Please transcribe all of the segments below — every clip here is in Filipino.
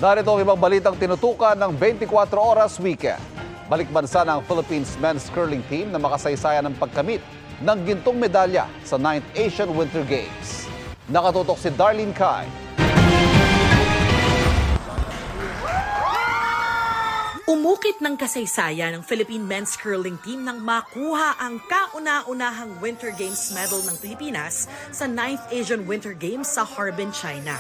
Narito ang ibang balitang tinutukan ng 24 Oras Weekend. Balik bansa ng Philippines men's curling team na makasaysayan ng pagkamit ng gintong medalya sa 9th Asian Winter Games. Nakatutok si Darlene Kai. Umukit ng kasaysayan ng Philippine men's curling team nang makuha ang kauna-unahang Winter Games medal ng Pilipinas sa 9th Asian Winter Games sa Harbin, China.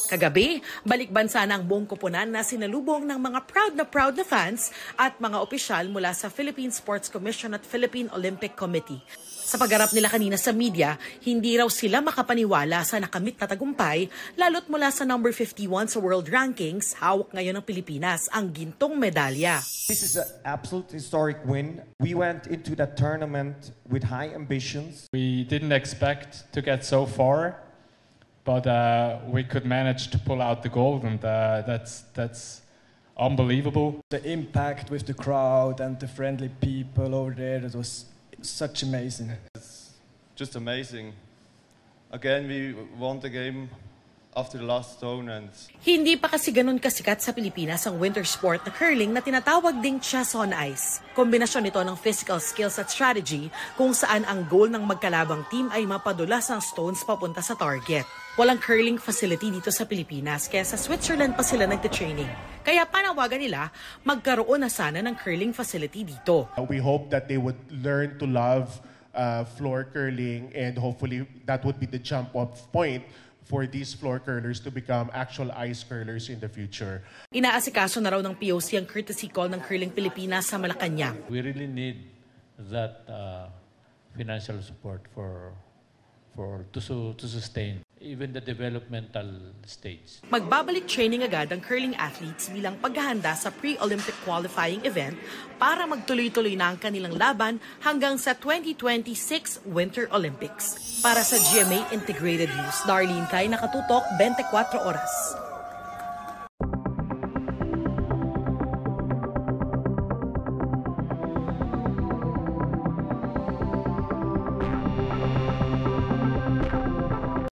Kagabi, balik bansa na ang buong koponan na sinalubong ng mga proud na fans at mga opisyal mula sa Philippine Sports Commission at Philippine Olympic Committee. Sa pagharap nila kanina sa media, hindi raw sila makapaniwala sa nakamit na tagumpay, lalo't mula sa number 51 sa world rankings, hawak ngayon ng Pilipinas ang gintong medalya. This is an absolute historic win. We went into that tournament with high ambitions. We didn't expect to get so far, but we could manage to pull out the gold, and that's unbelievable. The impact with the crowd and the friendly people over there, that was such amazing. It's just amazing. Again, we won the game after the last stone and Hindi pa kasi ganun kasikat sa Pilipinas ang winter sport na curling na tinatawag ding chess on ice. Kombinasyon nito ng physical skills at strategy kung saan ang goal ng magkalabang team ay mapadulas ng stones papunta sa target. Walang curling facility dito sa Pilipinas kaya sa Switzerland pa sila nagte-training. Kaya panawagan nila magkaroon na sana ng curling facility dito. We hope that they would learn to love floor curling, and hopefully that would be the jump-off point for these floor curlers to become actual ice curlers in the future. Inaasikaso na raw ng POC ang courtesy call ng Curling Pilipinas sa Malacanang. We really need that financial support to sustain even the developmental stage. Magbabalik training agad ang curling athletes bilang paghahanda sa pre-Olympic qualifying event para magtuloy-tuloy na ang kanilang laban hanggang sa 2026 Winter Olympics. Para sa GMA Integrated News, Darlene Kai, nakatutok 24 Oras.